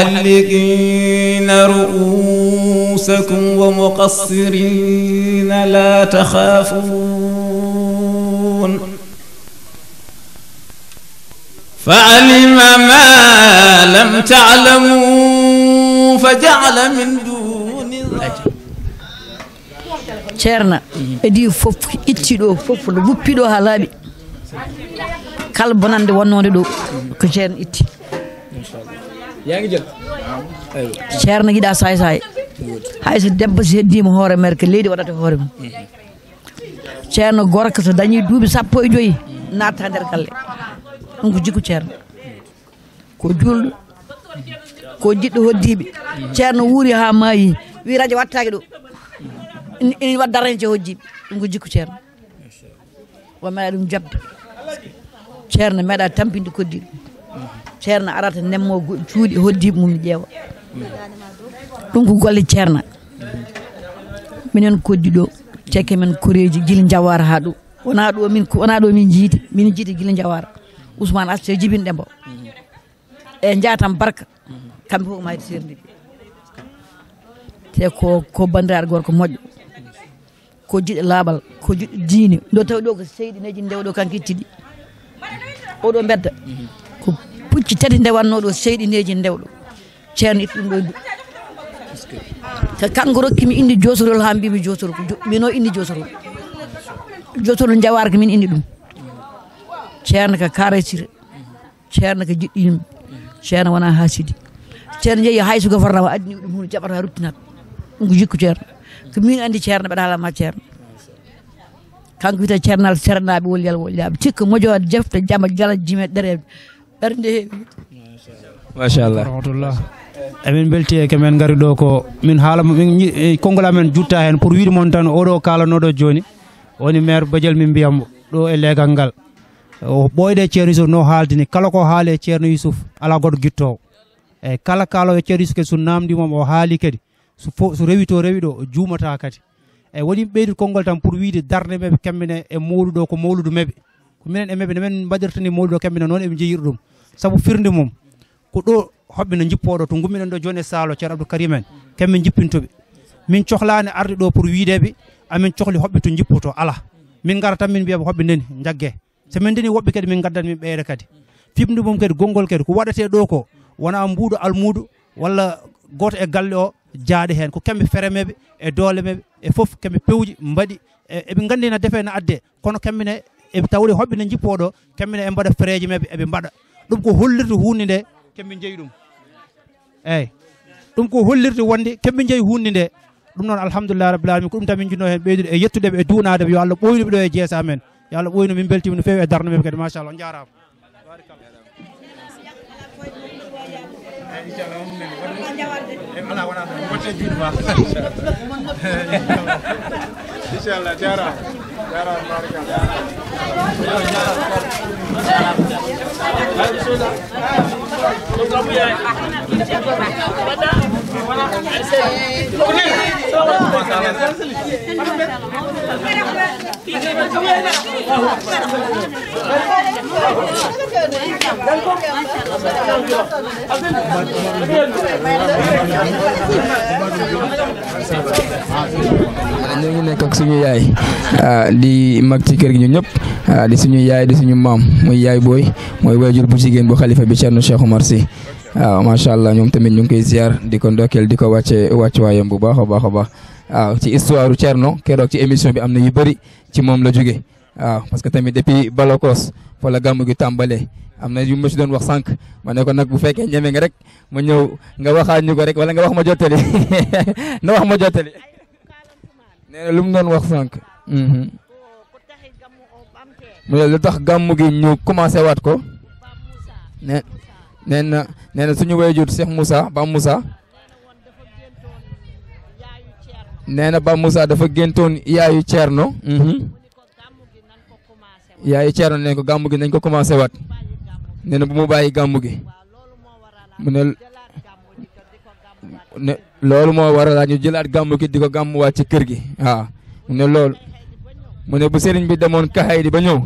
محلقين رؤوسكم ومقصرين لا تخافون فعلم ما لم تعلموا فجعل من دون ذلك ceerna edi fof ittiɗo fof no wuppiɗo ha laaɓi kala bonande wonnode ɗo ko ceerno itti ceerno yiɗa say say hayso debbo so heddima hoore mere ko leydi waɗata hoore mum ceerno gorko so dañi duuɓi 15 natta nder galle ɗum ko jikku ceerno ko julɗo ko jiɗɗo hoddiɓe ceerno wuuri ha maayi wi radio wattaki ɗo ini wat darance hojjiɓe ɗum ko jikku ceerno wa meeɗa ɗum jabde ceerno meeɗa tampinde koddiɗo ceerno arata nemmo cuuɗi hoddiɓe mum ƴeewa ɗum ko golle ceerno minen koddiɗo cekke men koreji guila jawara ha ɗo wona ɗo min jiiti guila jawara Ousmane Aste jibin ɗembo e jatam barka kamɓe fof mayde serdiɓe te ko bandiraɗo gorko moƴƴo ko jiɗɗo laaɓal ko jiɗɗo diine ɗo tawi ɗo ko seyɗineji ndewɗo kanko ittiɗi oɗo bedda ko pucci tati ndewannoɗo seyɗineji ndewɗo ceerno itti ɗum ɗo so kanko rokkimi inde josorol ha mbimi josorol mino inde josorol jawar ko min inde ɗum ceerno ko karasire ceerno ko jiɗɗo yimɓe ceerno wona hasidi ceerno jeeyi hay suka fornama addini ɗum hunde jaɓata ruttinat ɗum ko jikku ceerno ko min andi ceerno mbeɗa haalama ceerno kanko wiyete ceernal sernaɓe wolyaɓe cikka mojo jefte jama jala jime ɗereɓe ɓernde heewi machallah rahmatullah emin belti e kemen gari ɗo ko min haala min konngol amen jutta hen pour wiide moon tan oɗo kalanoɗo joni woni maire Badiel min mbiyammo ɗo e leegal ngal o ɓoyɗe ceerno Youssouf no haaldini kala ko haali e ceerno Youssouf ala goɗɗo guittowo eyyi kala kalowo e ceerno Youssouf kadi so namdimom o haali kadi so rewi to rewi ɗo o juumata kadi eyyi woni ɓeydi konngol tan pour wiide darde meɓe kemmine e mawluɗo ko mawludu meɓe ko minen e meɓe nemen mbaɗirtani mawludo kemmine noon eɓe jeeyiri ɗum saabu firnde mum ko ɗo hoɓɓe no jippoɗo to gummiɗen ɗo joni e salo ceerno Abdou Karim en kamɓe jippintoɓe min cohlani arde ɗo pour wiideɓe amin cohli hoɓɓe to jippoto ala min gara tan min mbiyaɓe hoɓɓe ndeni jaggue so min ndeni woɓɓe kadi min gaddat min ɓeyre kadi fimde mum kadi gongol kadi ko waɗate ɗo ko wona mbuuɗo almudo walla goto e galle o jaaɗe hen ko kamɓe feremeɓe e doole meɓe e foof kamɓe pewji mbaɗi eɓe gandi no defe no adde kono kammine eɓe tawde hoɓɓe ne jippoɗo kammine e mbaɗa fereji meɓe eɓe mbaɗa ɗum ko hollirde hunde nde kamɓe jeeyi ɗum eyyi ɗum ko hollirde wonde kamɓe jeeyi hunde nde ɗum noon alhamdulillah rabbil alamin ko ɗum tan min jinno hen ɓeydude e yettudeɓe e duunadeɓe yo Allah ɓoynuɓe ɗo e jeesa amen yo Allah ɓoynu min beltima no fewi e darno meɓe kadi machallah jarama inchallah jarama ñu ngi nekk ak suñu yaay di mag ci kër gi ñun ñëpp di suñu yaay di suñu maam muy yaay booy mooy waajur bu jigéen bu xalifa bi Thierno Cheikh Oumar Sy waaw macha allah ñoom tamit ñu ngi koy ziar di ko ndokkeel di ko wàcce waayam bu baax a baax a baax waaw ci histoire Thierno keroog ci émission bi am na yu bëri ci moom la jóge waaw parce que tamit depuis Balakos fa la gàmmu gi tàmbalee am na yu ma si doon wax sànq ma ne ko nag bu fekkee ñeme nga rek ma ñëw nga waxaat ñu ko rek wala nga wax ma jottali na wax ma jottali nee na lu mu doon wax sànq mu ne lu tax gàmmu gi ñu commencé waat ko nee na suñu waajur Cheikh Moussa Ba Moussa nee na Ba Moussa dafa géntoon yaayu Thierno yaayu Thierno nee ko gàmmu gi nañ ko commencé waat nee na bu mu bàyyi gàmmu gi mu ne loolu moo waral ñu jëlaat gàmmu gi di ko gàmmuwaat ci kër gi waaw mu ne loolu mu ne bu sëriñ bi demoon kaxay di ba ñëw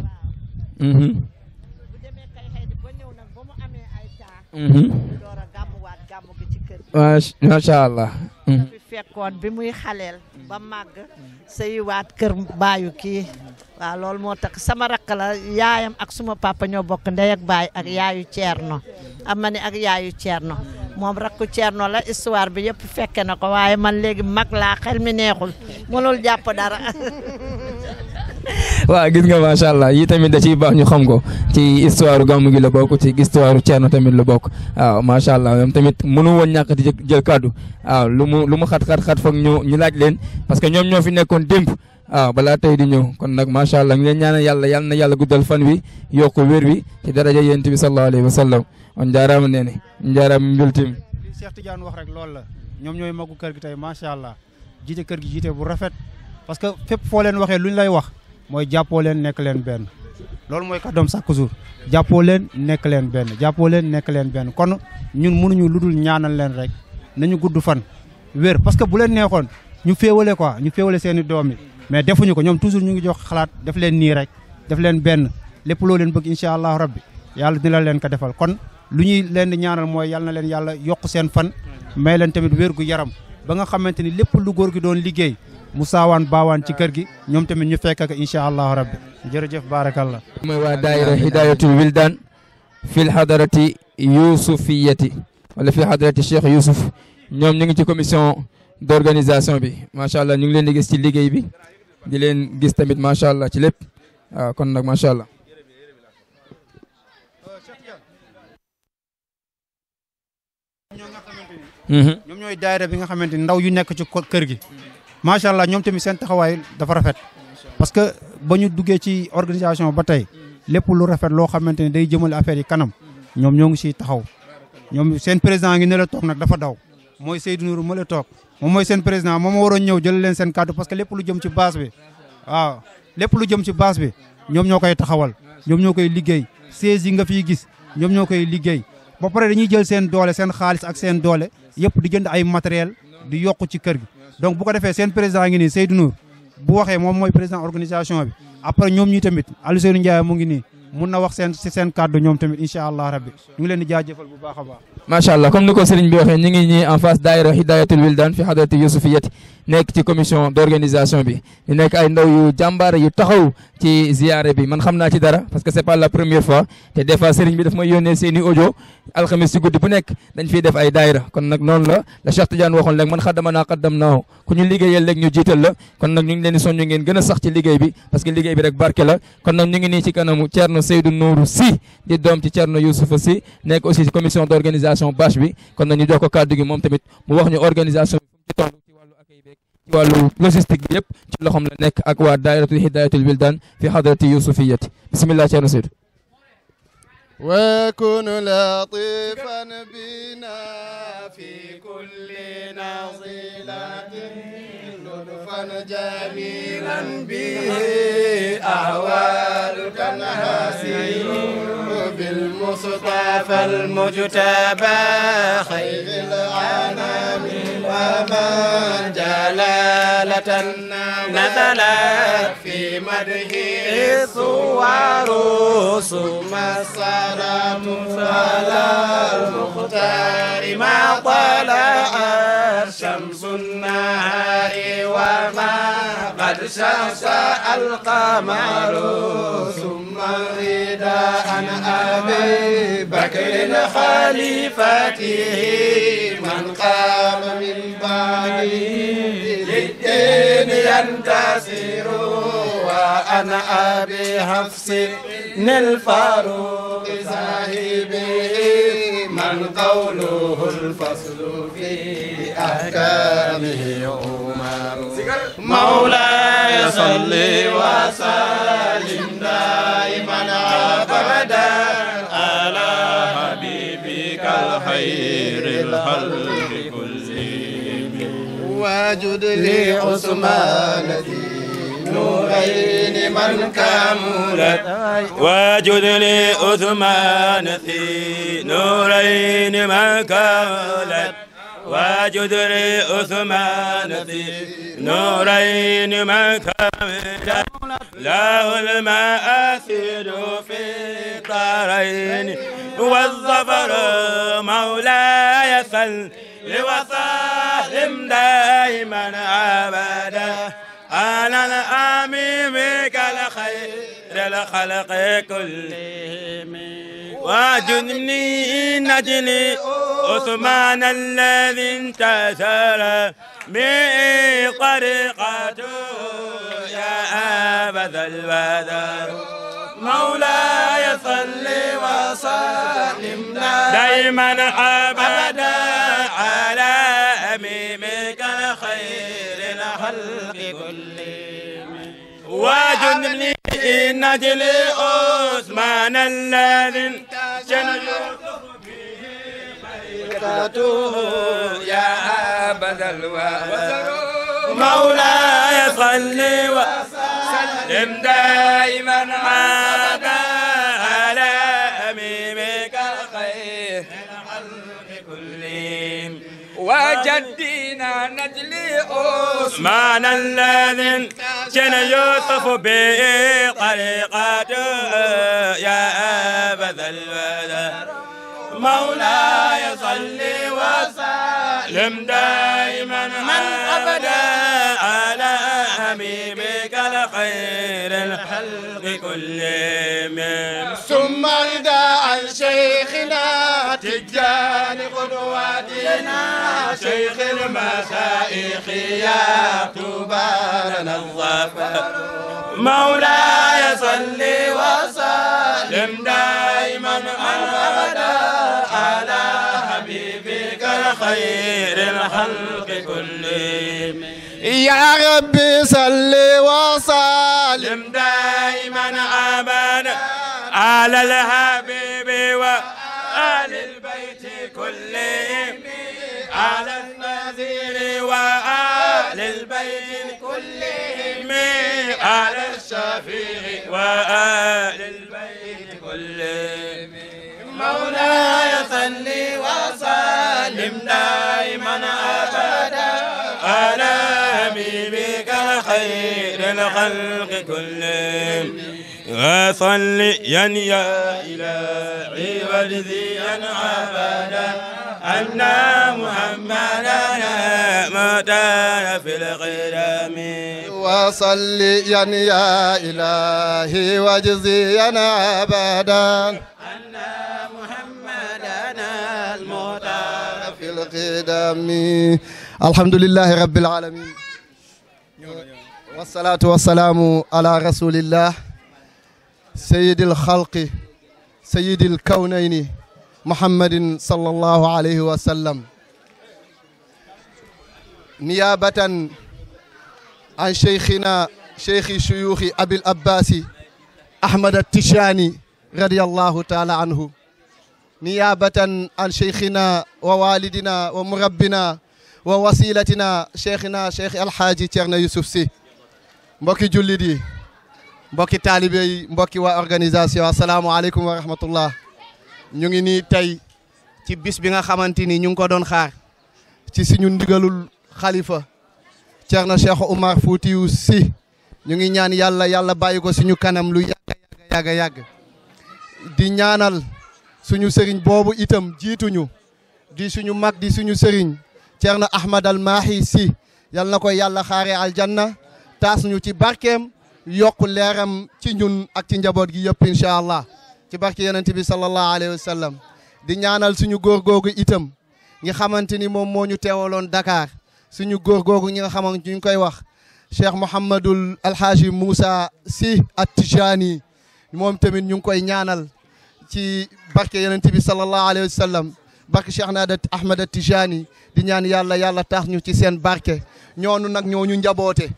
gàmmu gi ci kër macha allah. fi fekkoon bi muy xaleel ba màgg sëyiwaat kër baayu kii waaw loolu moo tax sama rakk la yaayam ak suma papa ñoo bokk ndey ak baay ak yaayu Ceerno am ma ni ak yaayu Ceerno moom rakku Ceerno la histoire bi yëpp fekke na ko waaye man léegi mag laa xel mi neexul mënul jàpp dara. waaw gis nga macha allah yi tamit da ciy baax ñu xam ko ci histoire gàmmu gi la bokk ci histoire Ceerno tamit la bokk waaw macha allah ñoom tamit mënu woon ñàkk di jël kàddu waaw lu mu xat foog ñu laaj leen parce que ñoom ñoo fi nekkoon démb waaw balaa tey di ñëw kon nag macha allah ñu leen ñaanal yàlla yal na yàlla guddal fan wi yokku wér wi ci daraja yonent bi sallallahu alayhi wa sallam on jaaraama nee ne jaaraama mbultim li Cheikh Tidiane wax rek loolu la ñoom ñooy magu kër gi tey macha allah jiite kër gi jiite bu rafet parce que fépp foo leen waxee lu ñu lay wax mooy jàppoo leen nekk leen benn loolu mooy kàddoom chaque jour jàppoo leen nekk leen benn jàppoo leen nekk leen benn kon ñun mënuñu lu dul ñaanal leen rek nañu gudd fan wér parce que bu leen neexoon ñu féewale quoi ñu féewale seen i doom yi mais defuñu ko ñoom toujours ñu ngi jox xalaat def leen nii rek def leen benn lépp loo leen bëgg incha allahu rabbi yàlla dina leen ko defal kon lu ñuy leen di ñaanal mooy yàlla na leen yàlla yokk seen fan may leen tamit wér gu yaram ba nga xamante ni lépp lu góor gi doon liggéey mu saawaan baawaan ci kër gi ñoom tamit ñu fekk ak incha allahu rabbi jërëjëf barakallah mooy waa daayira hidayatul wildan fil hadarati yusufiyati wala fil hadarati Cheikh Youssouf ñoom ñu ngi ci commission d'organisation bi macha allah ñu ngi leen di gis ci liggéey bi di leen gis tamit macha allah ci lépp waaw kon nag macha allah. ñoom ñooy daayira bi nga xamante ni ndaw yu nekk ci kër gi macha allah ñoom tamit seen taxawaay dafa rafet parce que ba ñu duggee ci organisation ba tey lépp lu rafet loo xamante ni day jëmale affaire yi kanam ñoom ñoo ngi siy taxaw ñoom seen président ngi ne la toog nag dafa daw mooy Seydou Nourou ma la toog moom mooy seen président moom moo waroon ñëw jël leen seen kàddu parce que lépp lu jëm ci base bi waaw lépp lu jëm ci base bi ñoom ñoo koy taxawal ñoom ñoo koy liggéey siège yi nga fiy gis ñoom ñoo koy liggéey ba pare dañuy jël seen doole seen xaalis ak seen doole yëpp di jënd ay matériel di yokku ci kër gi donc bu ko defee seen président ngi nii Seydou Nour bu waxee moom mooy président organisation bi après ñoom ñi tamit Aliou Seydou Ndiaye mu ngi nii mun na wax seen kàddu ñoom tamit incha allah rabbi ñu ngi leen di jaajëfal bu baax a baax. macha allah comme ni ko sëriñ bi waxee ñu ngi ñii en face daayira hidayatul wildan fi hadarati yusufiyati nekk ci commission d'organisation bi ñu nekk ay ndaw yu jàmbaare yu taxaw ci ziyaare bi man xam naa ci dara parce que c'est pas la première fois te des fois sëriñ bi daf may yónnee seeni audio alxamis ci guddi bu nekk dañ fiy def ay daayira kon nag noonu la Cheikh Tidiane waxoon léegi man xaddamanaa qaddamnaahu ku ñu liggéeyal léegi ñu jiital la kon nag ñu ngi leen di soññu ngeen gën a sax ci liggéey bi parce que liggéey bi rek barke la kon nag ñu ngi nii ci kanamu Thierno Seydou Nourou Sy di doom ci Thierno Youssoufa Sy nekk aussi ci commission d'organisation bâche bi kon nag ñu jox ko kàddu gi moom tamit mu wax ñu organisation bi fu mu ci toll ci wàllu accueil beeg ci wàllu logistique bi yëpp ci loxoom la nekk ak waa daayiratul hidayatul wildan fi hadarati yusufiyati bismillah Thierno Seydou وكن لطيفا بنا في كل نظيلة لطفا جميلا به أحوال تنهسي بالمصطفى المجتبى خير الأنام ومن جلالة نزلت في مدحه الصور ثم السلام على المختار ما طلعت شمس النهار وما قد شاش القمر ثم الرداء عن أبي بكر خليفته من قام من بعده للدين ينتصر وأن أبي حفص الفاروق صاحبه من قوله الفصل في أحكامه عمر مولاي صل وسلم دائما أبدا على حبيبك الخير الخلق كلهم واجد لي عثمان نورين من كملت واجد لي عثمان في نورين من كملت واجد لعثمان في نورين من كاملا له المآثر في الدارين والظفر مولاي صل وسلم دائما ابدا على الامين بك الخير الخلق كلهم وجنبني نجلي عثمان الذي انتصر به طريقته يا أبا البدر مولاي صل وسلم دائما أبدا على أميمك الخير الخلق كلهم وجنبني نجل عثمان الذي انتشر يا أبا الوزر مولاي صل وسلم دائما أبدا على أميمك الخير الخلق كلهم وجدينا نجلي عثمان الذي كان يوسف به طريقته يا أبا البدر مولاي صل وسلم دائما أبدا على حبيبك الخير الخلق كلهم ثم ارضى عن شيخنا تجاني قدوتنا شيخ المشايخ يا طوبى لنا الظفر مولاي صل وسلم دائما ابدا على حبيبك الخير الخلق كلهم يا ربي صل وسلم دائما ابدا على الحبيب وآل البيت كلهم على النذير وآل البيت كلهم على الشفيع وآل البيت كلهم مولاي صل وسلم دائما أبدا على حبيبك الخير الخلق كلهم وصليا يا إلهي واجزيا أبدا أن محمدا مدار في القدم وصليا يا إلهي واجزيا أبدا أن محمدا المدار في القدم الحمد لله رب العالمين والصلاة والسلام على رسول الله سيد الخلق سيد الكونين محمد صلى الله عليه وسلم نيابة عن شيخنا شيخ شيوخ أبي الأباس أحمد التشاني رضي الله تعالى عنه نيابة عن شيخنا ووالدنا ومربنا ووسيلتنا شيخنا شيخ الحاج تيرنا يوسف سي mbokki jullit yi mbokki taalibe yi mbokki waa organisation asalaamaaleykum wa rahmatullah ñu ngi nii tey ci bis bi nga xamante ni ñu ngi ko doon xaar ci suñu ndigalul xalifa Ceerno Cheikh Oumar Foutiyou Sy ñu ngi ñaan yàlla bàyyi ko suñu kanam lu yàgg di ñaanal suñu sëriñ boobu itam jiituñu di suñu mag di suñu sëriñ Ceerno Ahmad al Mahi Sy yal na ko yàlla xaare aljanna taas ñu ci barkeem yokk leeram ci ñun ak ci njaboot gi yëpp incha allah ci barke yonent bi sallallahu alayhi wa sallam di ñaanal suñu góor googu itam nga xamante ni moom moo ñu teewaloon Dakar suñu góor googu ñi nga xamante ñu koy wax Cheikh Mouhamadul Alhaji Moussa Sy At-Tijani moom tamit ñu ngi koy ñaanal ci barke yonent bi sallallahu alayhi wa sallam barke Cheikh Naada Ahmad At-Tijani di ñaan yàlla tax ñu ci seen barke ñoonu nag ñoo ñu njaboote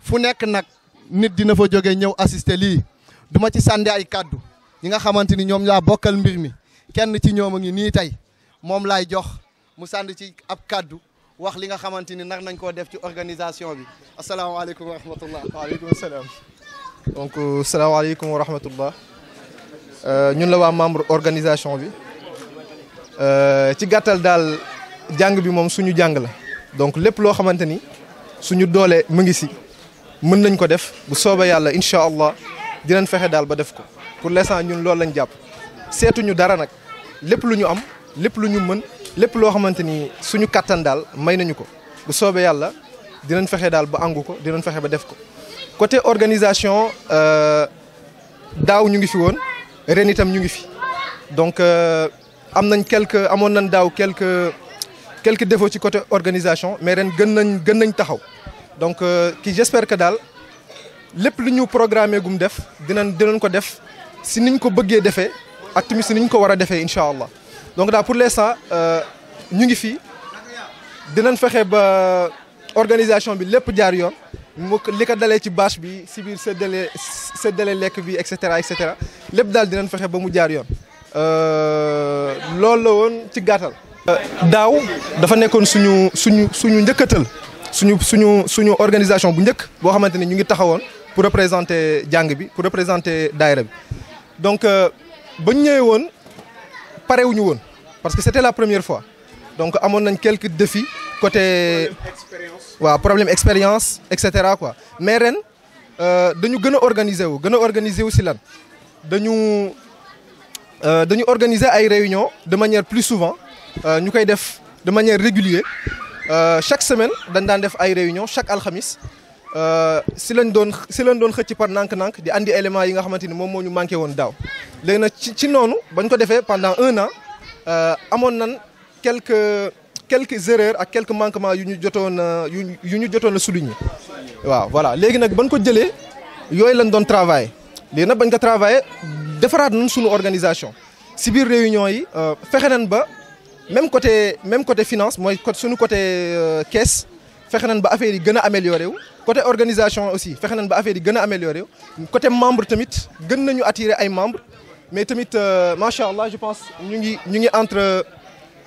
fu nekk nag nit dina fa jóge ñëw assister lii duma ci sànni ay kaddu ñi nga xamante ni ñoom laa bokkal mbir mi kenn ci ñoom a ngi nii tey moom laay jox mu sànni ci ab kaddu wax li nga xamante ni nar nañ koo def ci organisation bi asalaamaaleykum wa rahmatullah. waaleykum salaam. donc salaamaaleykum wa rahmatullah ñun la waa membre organisation bi ci gàttal daal jàng bi moom suñu jàng la donc lépp loo xamante ni suñu doole mu ngi si mën nañ ko def bu soobee yàlla incha allah dinañ fexe daal ba def ko pour l'instant ñun loolu lañ jàpp seetuñu dara nag lépp lu ñu am lépp lu ñu mën lépp loo xamante ni suñu kattan daal may nañu ko bu soobee yàlla dinañ fexe daal ba àngu ko dinañ fexe ba def ko. côté organisation daaw ñu ngi fi woon ren itam ñu ngi fi donc am nañ amoon nañ daaw quelques défauts ci côté organisation mais ren gën nañ taxaw donc j'espère que daal lépp lu ñu programmé gum def dinañ ko def si niñ ko bëggee defee ak tamit si niñ ko war a defee incha allah donc daal pour l'instant ñu ngi fi dinañ fexe ba organisation bi lépp jaar yoon li ko dalee ci bâche bi si biir séddale lekk bi et cetera lépp daal dinañ fexe ba mu jaar yoon loolu la woon ci gàttal. daaw dafa nekkoon suñu njëkkatal suñu organisation bu njëkk boo xamante ni ñu ngi taxawoon pour représenter jàng bi pour représenter daayira bi donc ba ñu ñëwee woon parewuñu woon parce que c'était la première fois donc amoon nañ quelques défis côté waaw problème expérience et cetera quoi mais ren dañu gën a organiser wu si lan dañu organiser ay réunions de manière plus souvent ñu koy def de manière régulière chaque semaine dañ daan def ay réunions chaque alxamis si lañ doon xëcc par nànk-nànk di andi éléments yi nga xamante ni moom moo ñu manqué woon daaw léegi nag ci noonu bañ ko defee pendant 1 an amoon nañ quelques erreurs ak quelques manquements yu ñu jotoon a souligner waaw voilà léegi nag bañ ko jëlee yooyu lañ doon travailler léegi nag bañ ko travailler defaraat nañ suñu organisation si biir réunion yi fexe nañ ba même côté finance mooy suñu côté caisse fexe nañ ba affaire yi gën a amélioré wu côté organisation aussi fexe nañ ba affaire yi gën a amélioré wu côté membre tamit gën nañu attirer ay membres mais tamit macha allah je pense ñu ngi entre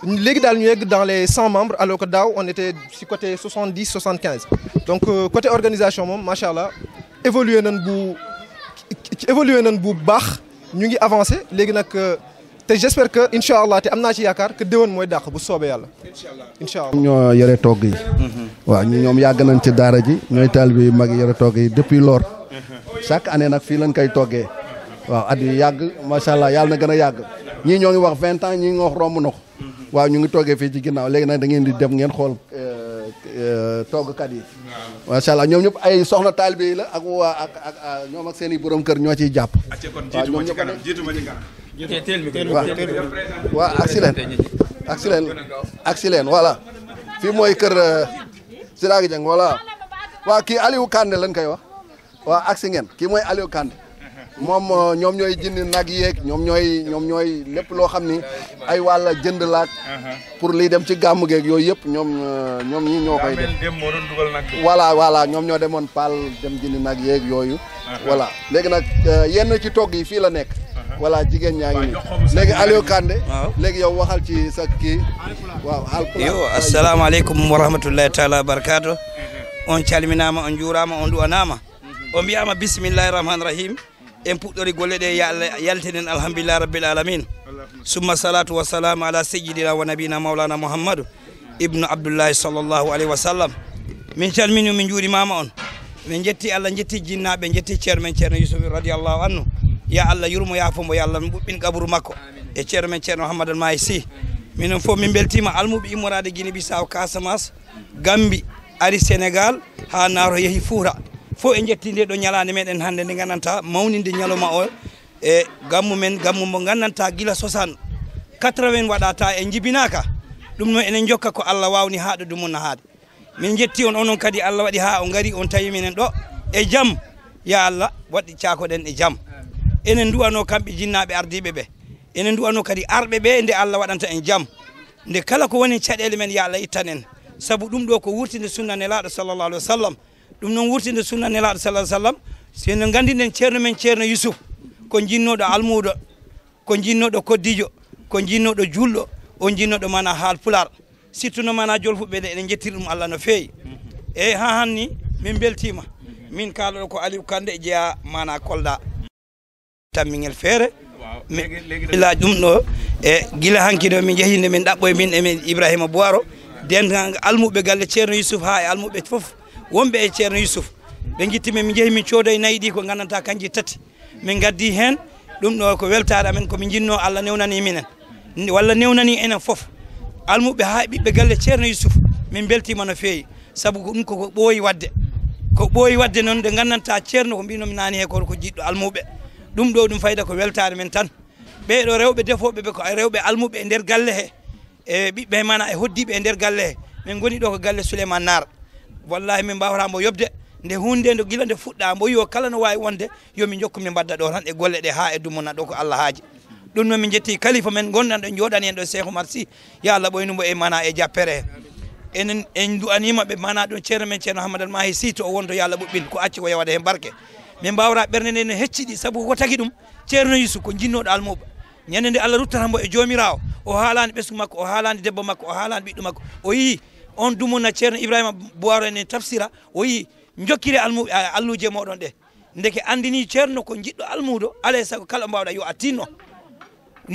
léegi daal ñu yegg dans les 100 membres alors que daaw on était si côté 70-75 donc côté organisation moom macha allah évolué nañ bu baax ñu ngi avancé léegi nag te j'espère que incha allah te am naa ci yaakaar que déwén mooy dàq bu soobee yàlla. incha allah ñoo yore togg yi. waaw ñoom yàgg nañ ci daara ji ñooy taalibe yu mag yore togg yi depuis lors chaque année nag fii lañ koy toggee waaw at yi yàgg macha allah yàlla na gën a yàgg ñii ñoo ngi wax 20 ans ñii ngi wax romb na ko waaw ñu ngi toggee fii ci ginnaaw léegi nag da ngeen di dem ngeen xool toggkat yi macha allah ñoom ñëpp ay soxna taalibe yi la ak waa ak ñoom ak seen i borom kër ñoo ciy jàpp. waaw ñoom ñëpp waaw agsi leen voilà fii mooy kër Siraagi Jeng voilà waaw kii Aliou Kandé lañ koy wax waaw agsi ngeen kii mooy Aliou Kandé moom ñoom ñooy jënd nag yeeg ñoom ñooy lépp loo xam ni ay wàlla jënd laak pour liy dem ci gàmmu geeg yooyu yëpp ñoom ñi ñoo koy def voilà ñoom ñoo demoon Paal dem jënd nag yeeg yooyu voilà léegi nag yenn ci togg yi fii la nekk voilà jigéen ñaa ngi nii léegi Aliou Kandé léegi yow waxal ci sa kii waaw yo assalamu aleykum wa rahmatullahi taala wa barakatuh on calminama on juurama on duwanama o mbiyama bisimillahi rahmani rahim en puɗɗori golle ɗe ya Allah yaltinen alhamdulillah rabbil alamin summa salatu wassalamu ala sayyidina wa nabina maulana mouhammadou ibnu abdoullahi sallllahu alayhi wa sallam min calmini min juurimama on min jetti Allah jetti jinnaɓe jetti ceerno men ceerno Yusuf radiallahu anhu ya Allah yurmo yafomo ya Allah ɓuɓɓin kaburu makko e ceerno men ceerno Mouhamadou Mahi Sy minen fof min beltima almuɓe immorade Guinée Bissau Casamance Gambie ari Sénégal ha naaro yeehi Fouta fo e jetti nde ɗo ñalande meɗen hannde nde gandanta mawninde ñalawma o e gammu mo gandanta gila 80 waɗata e jibinaka ɗum noon enen jokka ko Allah wawni haɗo ɗum no haade min jetti on onon kadi Allah waɗi ha o gari on tawi minen ɗo e jaam ya Allah waɗi cakoɗen e jaam enen duwano kamɓe jinnaɓe ardiɓe ɓe enen duwano kadi arɓe ɓe nde Allah waɗanta en jaam nde kala ko woni caɗele men ya Allah ittan en saabu ɗum ɗo ko wurtinde sunna nelaɗo sallllahu alayhi wa sallam ɗum noon wurtinde sunna nelaɗo sallah sallam seno gandinen ceerno men ceerno Yusuf ko jinnoɗo almuɗo ko jinnoɗo koddijo ko jinnoɗo julɗo o jinnoɗo mana haal pular surtout no mana jolfuɓe ɗe eɗen jettiri ɗum Allah no feewi eyyi ha hanni min beltima min kalaɗo ko Aliou Kandé jeeya mana Kolda tammiguel feere ila ɗum ɗo e gila hanki ɗo min jehinde min ɗaɓɓo e min emin Ibrahima Boiro dendagal almuɓe galle ceerno Youssouf ha e almuɓe fof wonɓe e ceerno Youssouf ɓe guittimi min jeehi min cooda e nayyi ɗi ko gandanta kanji tati min gaddi hen ɗum ɗo ko weltare amen komin jinno Allah newnani minen walla newnani enen fof almuɓe ha ɓiɓɓe galle ceerno Youssouf min beltima no feewi saabu ɗum koko ɓooyi wadde noon nde gandanta ceerno ko mbinomi nani he ko jiɗɗo almuɓe ɗum ɗo ɗum fayda ko weltare men tan ɓeɗo rewɓe defoɓe ɓe ko rewɓe almuɓe e nder galle he e ɓiɓɓe mana e hoddiɓe e nder galle he min goni ɗo ko galle Souleymane Nar wallahi min mbawata mbo yobde nde hunde nde gila nde fuɗɗa mbo yo kala no wawi wonde yomin jokku min mbadda ɗo tan e golle ɗe ha e dumuna ɗo ko Allah haaji ɗum noon min jetti kalifa men gonɗan ɗo joɗani en ɗo Cheikh Oumar Sy yo Allah ɓoynumbo e mana e jappere he enen en du'anima ɓe mana ɗum ceerno men ceerno Hammadal Mahi Sy to o wonto yo Allah ɓuɓɓin ko acci ko yawade hen barke min mbawra ɓerde nde no hecciɗi saabu ko tagui ɗum ceerno Youssouf ko jinnoɗo almuɓe ñande nde Allah ruttatambo e jomirawo o haalani ɓesgu makko o haalani debbo makko o haalani ɓiɗɗo makko o yii on dumuna ceerno Ibrahima Boiro en tafsira o yii jokkire almuɓe alluje moɗon ɗe ndeke andini ceerno ko jiɗɗo almudo alay sago kala mbawɗa yo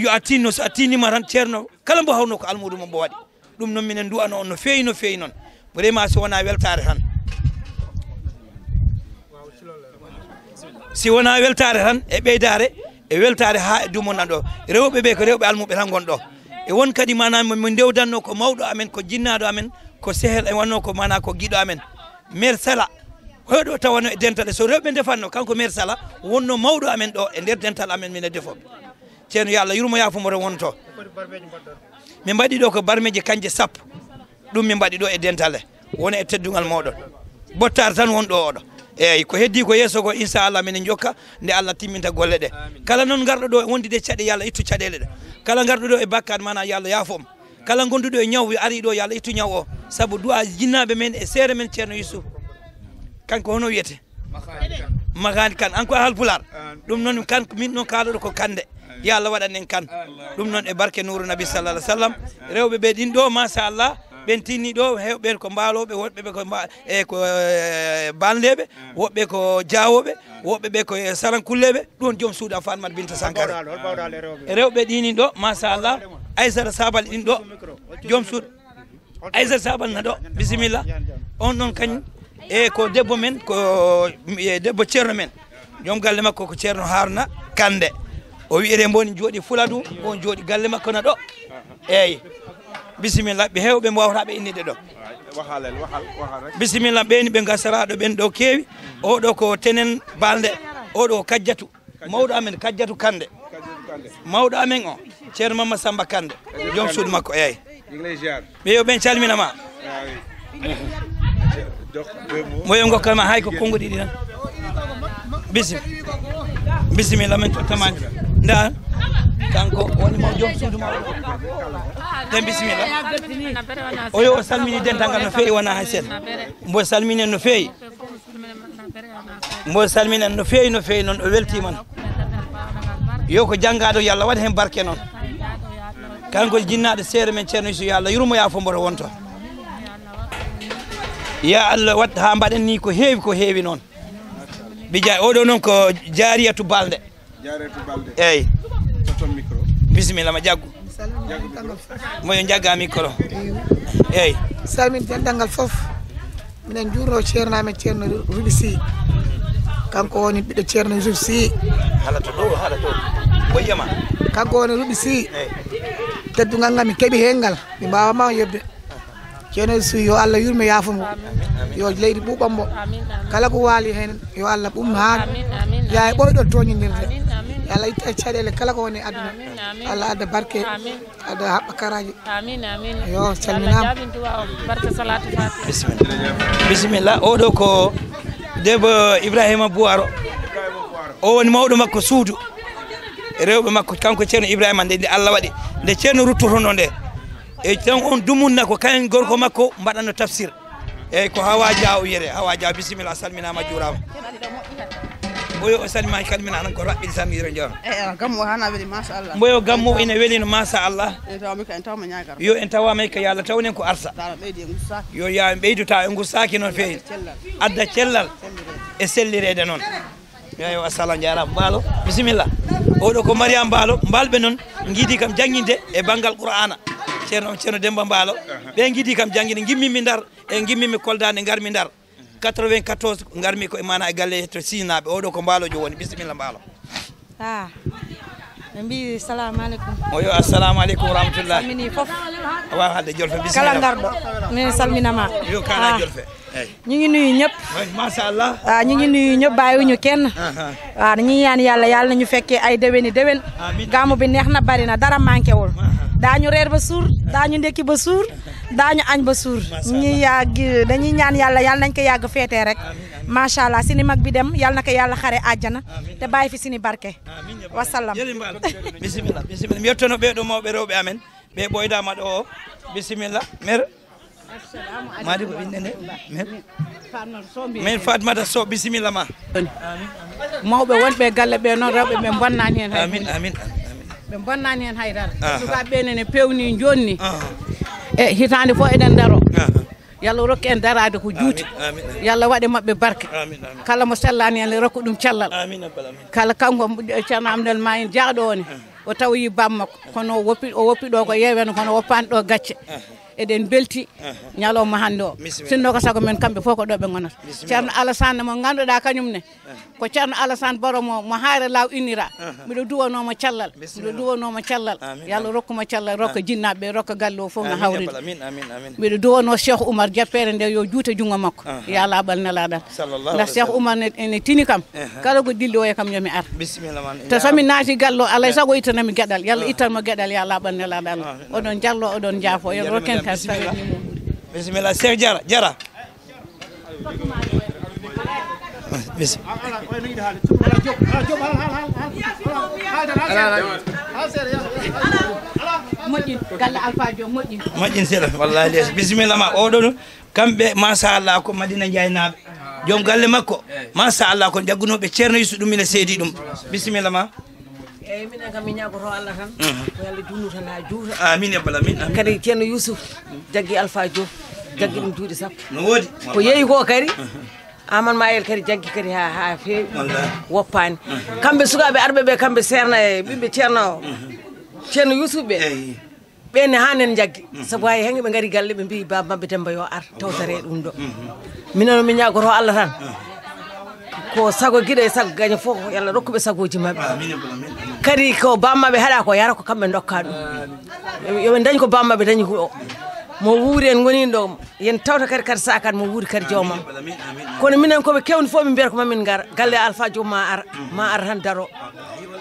attinno so a tinnima tan ceerno kala mbo hawno ko almudo mo mbo waɗi ɗum noon minen du'ano on no feewi noon vraiment so wona weltare tan si wona weltare tan e ɓeydare e weltare ha e dumuna ɗo rewɓe ɓe ko rewɓe almuɓe tan gonɗo e won kadi mana min dewdanno ko mawɗo amen ko jinnaɗo amen ko sehel e wonno ko mana ko giɗo amen maire Sala hoɗo tawano e dental so rewɓe defanno kanko maire Sala wonno mawɗo amen ɗo e nder dental amen min e defoɓe ceerno yo Allah yurmo yafumore wonto min mbaɗi ɗo ko barmeje kanje sappo ɗum min mbaɗi ɗo e dental wona e teddugal moɗon bottare tan won ɗo oɗo eyyi ko heddi ko yesso ko inchallah minen jokka nde Allah timminta golle ɗe kala noon garɗo ɗo wondi de caɗe yo Allah ittu caɗele ɗe kala garɗo ɗo e bakkat mana yo Allah yaafom kala gonduɗo e ñaw ari ɗo yo Allah ittu ñaw o saabu du'a jinnaɓe men e seere men ceerno Youssouf kanko hono wiyete makani kan an ko halpular ɗum noon kanko min noon kalaɗo ko kande yo Allah waɗan en kan ɗum noon e barke nuru nabi sallallah alih w sallam rewɓe ɓe ɗin ɗo machallah ɓen tinni ɗo hewɓe ko mbaloɓe woɓɓe ɓe ko banleɓe woɓɓe ko jawoɓe woɓɓe ɓe ko sarankulleɓe ɗon joom suuɗa Fatmata Binta Sankare rewɓe ɗinin ɗo machallah Aissata Sabal ɗin ɗo joom suuɗa Aissata Sabal na ɗo bisimilla on ɗon kañum e ko debbo men ko debbo ceerno men joom galle makko ko ceerno Haruna Kande o wiyete mboni jooɗi Fuladu on jooɗi galle makko na ɗo eyyi bisimilla ɓe hewɓe mbawata ɓe innide ɗo bisimilla ɓeni ɓe gasaraɗo ɓen ɗo keewi oɗo ko tenen balde oɗo Kajjatu mawɗo amen Kajjatu Kande mawɗo amen o ceerno Mamma Samba Kande joom suudu makko eyyi ɓe yo ɓen calminama moyo gokkama hay ko konngudi ɗi tan bisimilla min tottamaji nda kanko woni mo joom suudu mawɗo den bisimilla oyo o salmini dental ngal no feewi wona hay seeɗa mbo salminen no feewi no feewi noon o weltima no yo ko janggaɗo yo Allah waɗa hen barke noon kanko jinnaɗo seere men ceerno Youssouf yo Allah yurmo yaafo mboto wonto ya Allah wat ha mbaɗen ni ko heewi noon bija oɗo noon ko Jariyatu Balde eyyi bisimilla ma jaggu moyo jagga micro eyyi salmin dendagal foof minen jurno ceerno amen ceerno Ruɓi Sy kanko woni ɓiɗɗo ceerno Youssouf Sy haala to boyyama kanko woni Ruɓi Sy teddugal ngal mi keeɓi hen ngal mi mbawama yebde ceerno Youssouf yo Allah yurmo yaafumo yo leydi ɓuɓammo kala ko waali hen yo Allah ɓum ha ya e ɓoyɗo toñidirde Allah itta e caɗele kala ko woni aduna Allah adda barke adda haɓɓa karaji yo calminama bisimilla oɗo ko debbo Ibrahima Boiro o woni mawɗo makko suudu rewɓe makko kanko ceerno Ibrahima nde Allah waɗi nde ceerno ruttotono nde e tan on dumunna ko kañum gorko makko mbaɗanno tafsir eyyi ko Hawa Dia o wiyete Hawa Dia bisimilla salminama juurama mboyo o salmima kalmina tan ko raɓɓiɗi salmidire jawna gammu hana weeli machallah mboyo gammu ina weelino machallah yo en tawama ka yo Allah tawnen ko arta yo ya ɓeyduta e gussaki noon feewi adda cellal e sellirede noon yo assalaam jarama baalo bisimilla oɗo ko Mariam Mballo mbalɓe noon giidi kam jangguinde e banggal qur'ana ceerno Demba Mballo ɓe giidi kam jangguinde gimmimi Ndar e gimmimi Kolda nde garmi Ndar 94 garmi ko mana e galle to sinaɓe oɗo ko Mballojo woni bisimilla Mballo ɓe mbi salamu aleykum o yo assalamu aleykum wa rahmatullah salmini foof waw hadde jolfe bisimilla kala garɗo min salminama yo kana jolfe ñu ngi nuyu ñëpp machallah ñu ngi nuyu ñëpp bàyyiwuñu kenn waaw ñu ñaan yàlla nañu fekkee ay déwéni déwén gàmmu bi neex na bari na dara manqué wul daañu reer ba suur daañu ndekki ba suur daañu añ ba suur dañuy ñaan yàlla nañ ko yàgg feetee rek macha allah sini mag bi dem yàlla na ko yàlla xare àjjana te bàyyi fi sini barke wasallam bisimilla mi yettono ɓeeɗo mawɓe rewɓe amen ɓe ɓoydama ɗo o bisimilla mere madi ko innene min Fatmata Sow bisimilla ma mawɓe wonɓe galle ɓe noon rewɓe ɓe bonnani hen amin ɓe bonnani hen haydara sukaɓe ɓe ne pewni jonni e hitande fof eɗen daro yallah rokki en darade ko juuti yallah waɗe mabɓe barke kala mo sellani hen rokku ɗum cellal kala kanko ceerno Amdel ma en jaaɗo oni o tawoyi bammakko kono o woppi ɗo ko yeweno kono woppani ɗo gacce eɗen belti ñalawma hande o sinno ko sago men kamɓe fof ko ɗo ɓe gonata ceerno Alassane mo ganduɗa kañum ne ko ceerno Alassane Baro mo haare law innira mbiɗo duwanomo cellal yallah rokkuma cellal rokka jinnaɓe rokka galle o fof no hawride mbiɗo duwano Cheikh Oumar jappere nde yo juuta jungo makko ya laaɓal nelaɗal nda Cheikh Oumar ne tini kam kala ko dilli o e kam yomi ar to somi naati gallo alay sago ittanami gueɗal yallah ittanmo gueɗal ya laaɓal nelaɗal oɗon jallo oɗon jaafo yo rokken bisimilla Cheikh Diarra moƴƴin seeɗa wallahi les bisimilla ma oɗon kamɓe machallah ko Madina Ndiaye joom galle makko machallah ko jaggunoɓe ceerno Youssou ɗum ina seedi ɗum bisimilla ma eyyi minen kam mi ñagoto Allah tan ko yalla junnu tan ha juuta amin ya bala min kadi ceerno Youssou jaggi Alpha Diop jaggi ɗum duuɗi sappo no woodi ko yeeyi ko kadi Aman Mayel kadi jaggi kadi ha feewi woppani kamɓe sukaɓe arɓe ɓe kamɓe serna e ɓiɓɓe ceerno Youssou ɓe ɓenne hanen jaggi saabu hay hen ɓe gari galle ɓe mbi baba mabɓe Demba yo ar tawtare ɗum ɗo minen mi ñagoto Allah tan ko sago guiɗo e sago gaño fof yalla rokkuɓe sagoji mabɓe kadi ko bammaɓe haɗa ko yara ko kamɓe dokka ɗum yoɓe dañi ko bammaɓe dañi ko mo wuuri en goni ɗo yen tawta kadi sakat mo wuuri kadi joomam kono minen koɓe kewni fof min mbiyata ko mamin gara galle Alpha Diop ma ara tan daro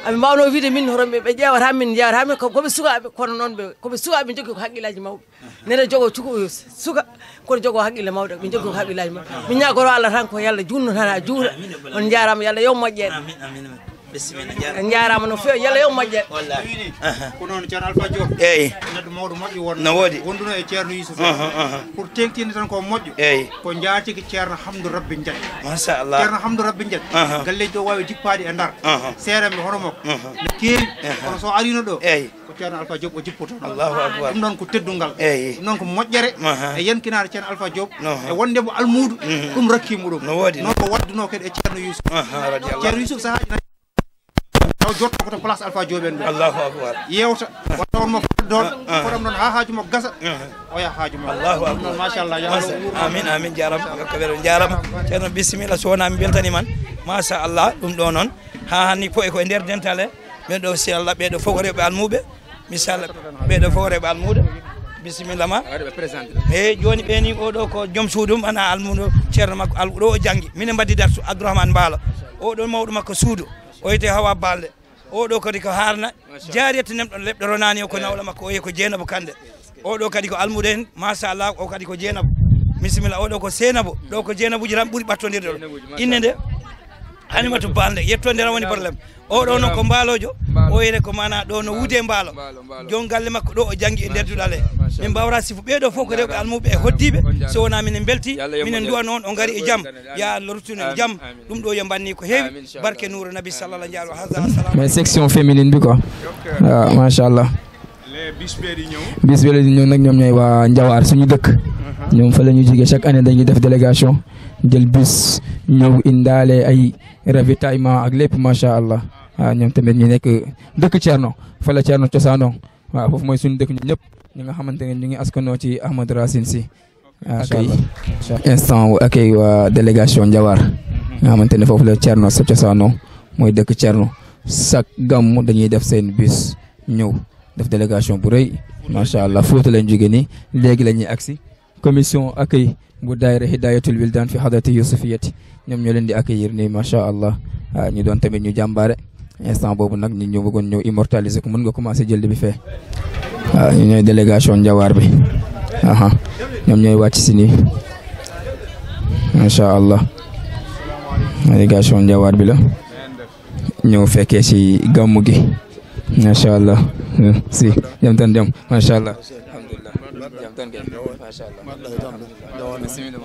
aɓe mbawno wiide min hotoɓe ɓe ƴewata min jewata min koɓe sukaɓe kono noon ɓe koɓe sukaɓe jogui ko haqqillaji mawɓe neɗɗo jogo cuko suka kono jogo haqqille mawɗo ɓe jogui ko haqqillaji mawɓe min ñagoro Allah tan ko yalla junno tan ha juuta on jarama yalla yo moƴƴen en jarama no fewi yalla yo moƴƴen ko noon ceerno Alpha Diop eyyi neɗɗo mawɗo moƴƴo won no woodi wonduno e ceerno Youssou pour tengtinde tan ko moƴƴo eyyi ko jaatigi ceerno Hamdou Rabbi Ndiaye machallah ceerno Hamdou Rabbi Ndiaye galleji ɗo wawi jippade e Ndar seeranɓe hono makko ne keewi kono so arino ɗo eyyi ko ceerno Alpha Diop o jippoto Allahu akbar ɗum ɗon ko teddungal eyyi ɗum ɗon ko moƴƴere e yankinade ceerno Alpha Diop e wondemo almudo ɗum rakkimo ɗum no woodi noon ko wadduno kadi e ceerno Youssou ceerno Youssou sahaji taw jotto ko to place Alpha Diop en ɗo Allahu akbar yewta watta on mo ɗon foɗam ɗon ha haaju mo gasa oya haaju mo Allahu akbar machallah amin jarama kaɓeɗo jarama ceerno bisimilla so wona mi beltani man machallah ɗum ɗo noon ha hanni po e koye nder dentale ɓen ɗo si Allah ɓeɗo fof ko rewɓe almuɓe misalla ɓeɗo fof rewɓe almuɗo bisimilla ma eyyi joni ɓeni oɗo ko joom suudum ana almudo ceerno makko ɗo o janggi minen mbaddi darsu Abdourahmane Mballo oɗo mawɗo makko suudu o yite Hawa Balde oɗo kadi ko harna jariyetta nemɗon leɓɗo ronani o ko nawla makko o yi ko Jeynabou Kande oɗo kadi ko almude hen machallah o kadi ko Jeynabou bisimilla oɗo ko Seynabou ɗo ko Jeynabou ji tan ɓuuri ɓattodirde ɗo inde nde Animatu Balde yettode ran woni probléme oɗo noon ko Mbalojo o yire ko mana ɗo no wuude Mbalo jon galle makko ɗo o janggi e nder duɗale min mbawra sifu ɓeɗo fof ko rewɓe almuɓe e hoddiɓe so wona minen belti minen duwa noon o gari e jaam ya Allah ruttuno e jaam ɗum ɗo yo banni ko heewi barke Nouro Nabi sallallah alaihi wa sallam mais section féminine bi quoi waaw machallah bis bi di ñëw nag ñoom ñooy waa Njawar suñu dëkk ñoom fa la ñu jógee chaque année dañuy def délégation jël bis ñëw indaale ay ravitaillement ak lépp macha allah ñoom tamit ñu nekk dëkk Thierno fa la Thierno cosaanoo waaw foofu mooy suñu dëkk ñu ñëpp ñi nga xamante ne ñu ngi askanoo ci Ahmadou Racine Sy instant accueil waa délégation Njawar nga xamante ne foofu la Thierno sa cosaanoo mooy dëkk Thierno chaque gàmmu dañuy def seen bus ñëw def délégation bu rëy macha allah Fuuta lañ jóge nii léegi la ñuy agsi commission accueil bu daayira Hidayatul Wildan fi hadrati Yusufiyati ñoom ñoo leen di accueillir nii macha allah ñu doon tamit ñu jàmbaare instant boobu nag ñu ñëw bëggoon ñëw immortaliser ko mën nga commencé jël bi fee waaw ñu ñooy délégation Njawar bi ñoom ñooy wàcc si nii macha allah délégation Njawar bi la ñëw fekkee si gàmmu gi macha allah si jam tan jam macha allah alhamdulillah jam tan ge macha allah bismillah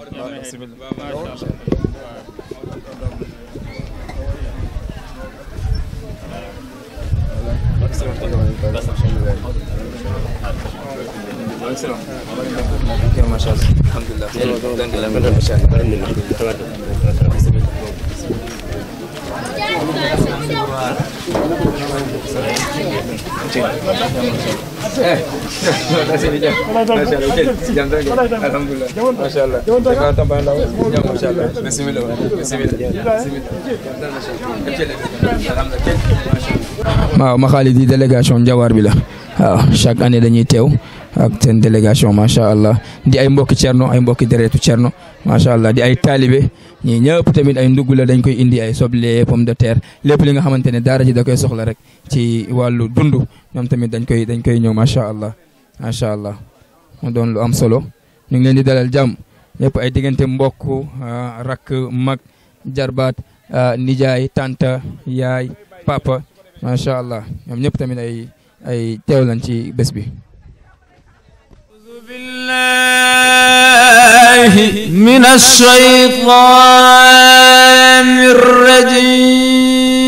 waaw ma xaalis di délégation Njawar bi la waaw chaque année dañuy teew ak seen délégation macha allah di ay mbokki Thierno ay mbokki deretu Thierno macha allah di ay taalibe ñii ñëpp tamit ay ndugg la dañ koy indi ay soble pomme de terre lépp li nga xamante ne daara ji da koy soxla rek ci wàllu dund ñoom tamit dañ koy ñëw macha allah mu doon lu am solo ñu ngi leen di dalal jàmm ñëpp ay diggante mbokk rakk mag jarbaat nijaay tanta yaay papa macha allah ñoom ñëpp tamit ay teew lañ ci bés bi. من الشيطان الرجيم